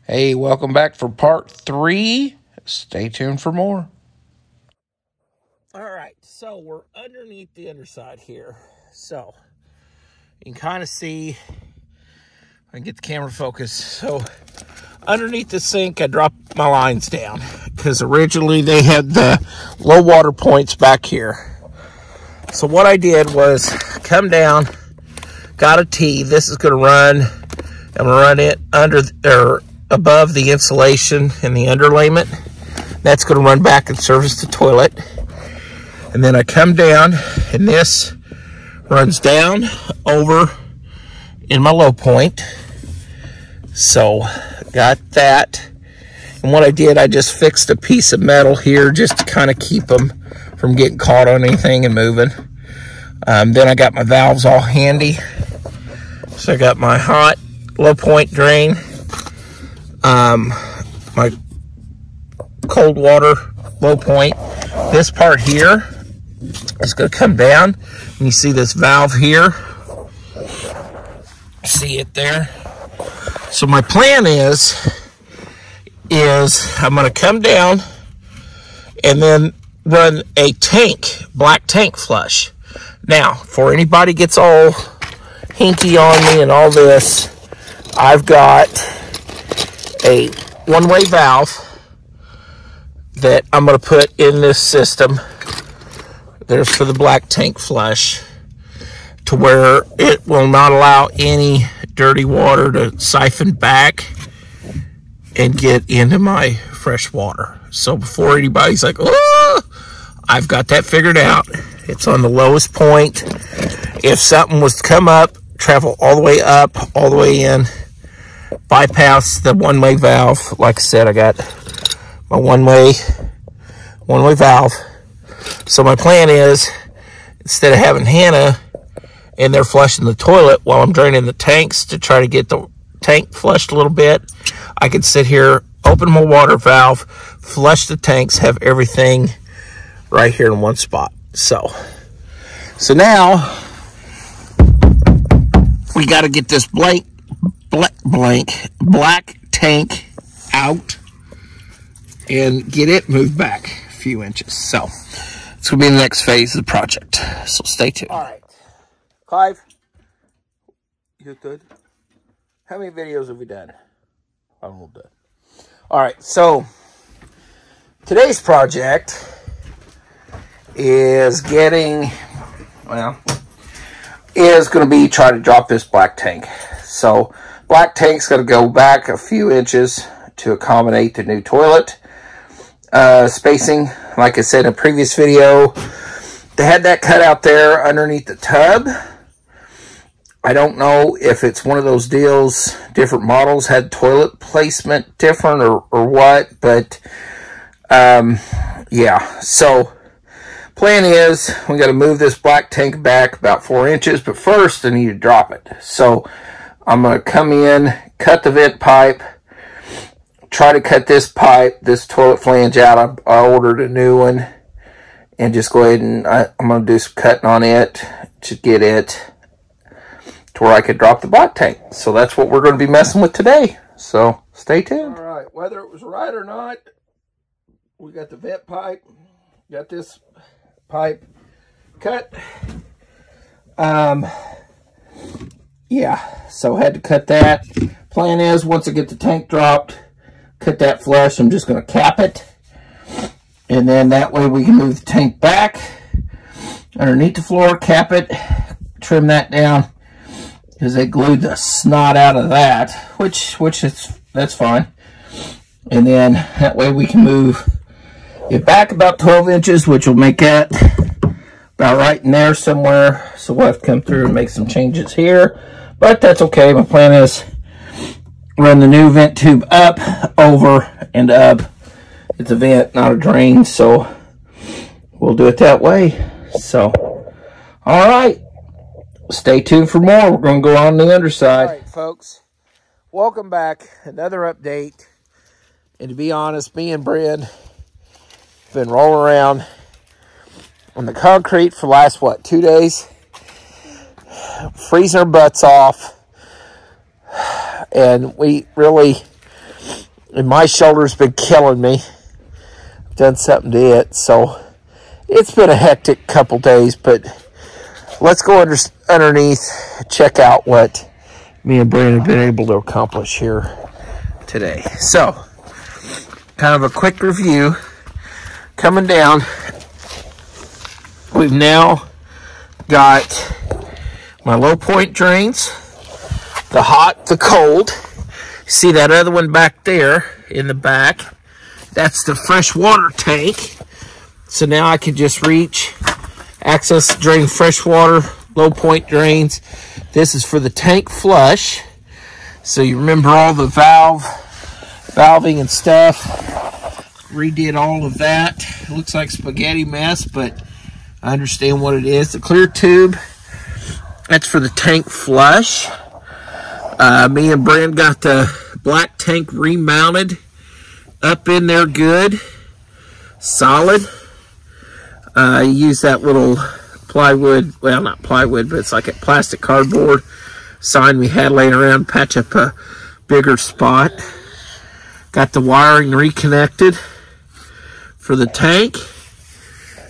Hey, welcome back for part 3. Stay tuned for more. All right, so we're underneath the underside here. So you can kind of see, I can get the camera focused. So underneath the sink, I dropped my lines down because originally they had the low water points back here. So what I did was come down, got a T. This is going to run, I'm going to run it under or above the insulation and the underlayment. That's going to run back and service the toilet. And then I come down, and this runs down over in my low point. So got that. And what I did, I just fixed a piece of metal here just to kind of keep them from getting caught on anything and moving. Then I got my valves all handy. So I got my hot low point drain, my cold water low point. This part here is going to come down, and you see this valve here. See it there? So my plan is I'm going to come down and then run a black tank flush. Now, before anybody gets all hinky on me and all this, I've got a one-way valve that I'm going to put in this system. There's for the black tank flush, to where it will not allow any dirty water to siphon back and get into my fresh water. So before anybody's like, oh, I've got that figured out. It's on the lowest point. If something was to come up, travel all the way up, all the way in, bypass the one-way valve. Like I said, I got my one-way valve. So my plan is, instead of having Hannah in there flushing the toilet while I'm draining the tanks to try to get the tank flushed a little bit, I could sit here, open my water valve, flush the tanks, have everything right here in one spot. So now we got to get this black tank out and get it moved back a few inches. So it's going to be the next phase of the project. So stay tuned. All right. Clive, you good? How many videos have we done? I'm a little done. All right. So today's project is going to be trying to drop this black tank. So black tank's going to go back a few inches to accommodate the new toilet spacing. Like I said in a previous video, they had that cut out there underneath the tub. I don't know if it's one of those deals, different models had toilet placement different or what, but yeah. So plan is we got to move this black tank back about 4 inches, but first I need to drop it. So I'm going to come in, cut the vent pipe, try to cut this pipe, this toilet flange out. I ordered a new one, and just go ahead and I'm going to do some cutting on it to get it to where I could drop the black tank. So that's what we're going to be messing with today. So stay tuned. All right, whether it was right or not, we got the vent pipe, got this pipe cut. Yeah, so I had to cut that. Plan is, once I get the tank dropped, cut that flush, I'm just going to cap it. And then that way we can move the tank back underneath the floor, cap it, trim that down, because they glued the snot out of that, that's fine. And then that way we can move it back about 12 inches, which will make that about right in there somewhere. So we'll have to come through and make some changes here, but that's okay. My plan is run the new vent tube up, over, and up. It's a vent, not a drain, so we'll do it that way. So, all right, stay tuned for more. We're going to go on the underside. All right, folks, welcome back. Another update. And to be honest, me and Bryn have been rolling around on the concrete for the last, 2 days? Freezing our butts off. And we really And my shoulder's been killing me. I've done something to it, so it's been a hectic couple days, but let's go underneath, check out what me and Brandon have been able to accomplish here today. So, kind of a quick review. Coming down, we've now got my low point drains, the hot, the cold. See that other one back there in the back? That's the fresh water tank. So now I can just reach, access, drain fresh water, low point drains. This is for the tank flush. So you remember all the valving and stuff. Redid all of that. It looks like spaghetti mess, but I understand what it is. The clear tube, that's for the tank flush. Me and Brand got the black tank remounted up in there good, solid. Use that little plywood, well, not plywood, but it's like a plastic cardboard sign we had laying around, patch up a bigger spot. Got the wiring reconnected for the tank.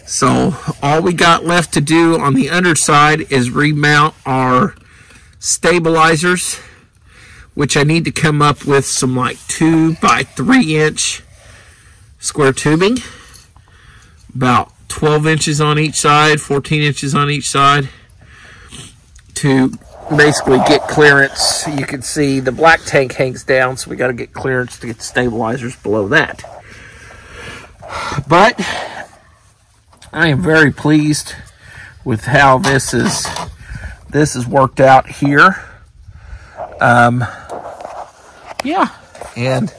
So all we got left to do on the underside is remount our stabilizers, which I need to come up with some like 2 by 3 inch square tubing, about 12 inches on each side, 14 inches on each side, to basically get clearance. You can see the black tank hangs down, so we got to get clearance to get the stabilizers below that. But I am very pleased with how this is worked out here. Yeah, and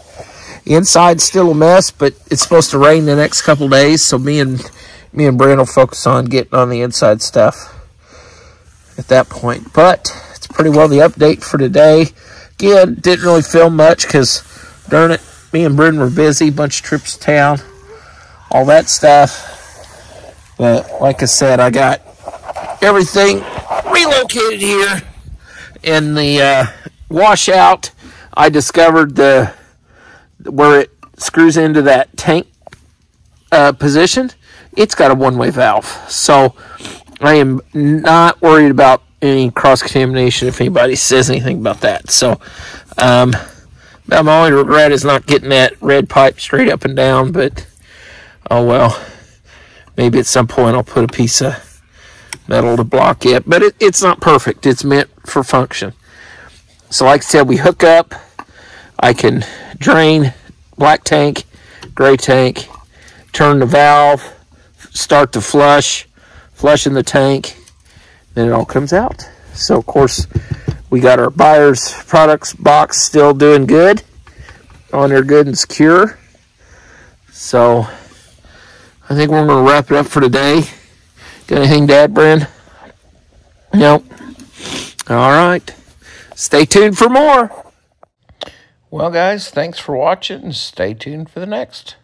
inside's still a mess, but it's supposed to rain the next couple days, so me and Brand will focus on getting on the inside stuff at that point. But it's pretty well the update for today. Again, didn't really film much because, darn it, me and Brandon were busy, bunch of trips to town, all that stuff. But like I said, I got everything relocated here. In the washout, I discovered where it screws into that tank position. It's got a one-way valve, so I am not worried about any cross-contamination if anybody says anything about that. So my only regret is not getting that red pipe straight up and down, but oh well. Maybe at some point I'll put a piece of metal to block it, but it's not perfect. It's meant for function. So like I said, we hook up. I can drain black tank, gray tank, turn the valve, start the flush in the tank, then it all comes out. So of course we got our buyer's products box still doing good, on there good and secure. So I think we're going to wrap it up for today. Got anything to add, Brand? Nope. All right. Stay tuned for more. Well, guys, thanks for watching. Stay tuned for the next.